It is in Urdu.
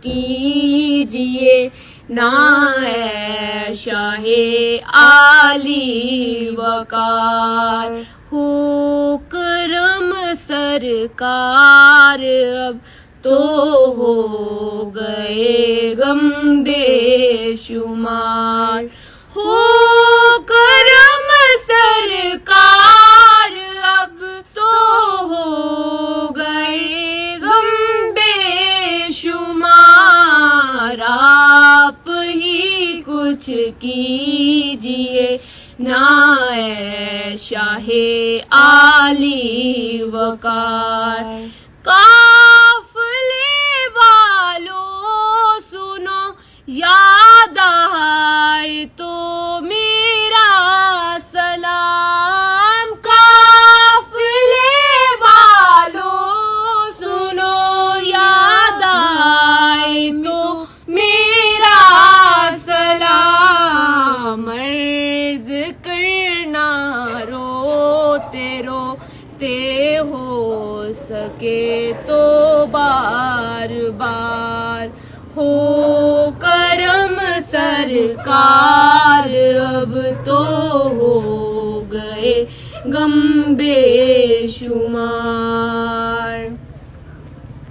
کیجئے نا اے شاہ عالی وقار، ہو کرم سرکار اب تو ہو گئے غم بے شمار، ہو کرم سرکار اب تو ہو گئے غم بے شمار، آپ ہی کچھ کیجئے نا اے شاہ عالی وقار، قافلے والو سنو یاد آئے تو میرا سلام، قافلے والو سنو یاد آئے تو میرا سلام، عرض کرنا روتے روتے ہو سکے تو بار بار، ہو کرم سرکار اب تو ہو گئے غم بے شمار۔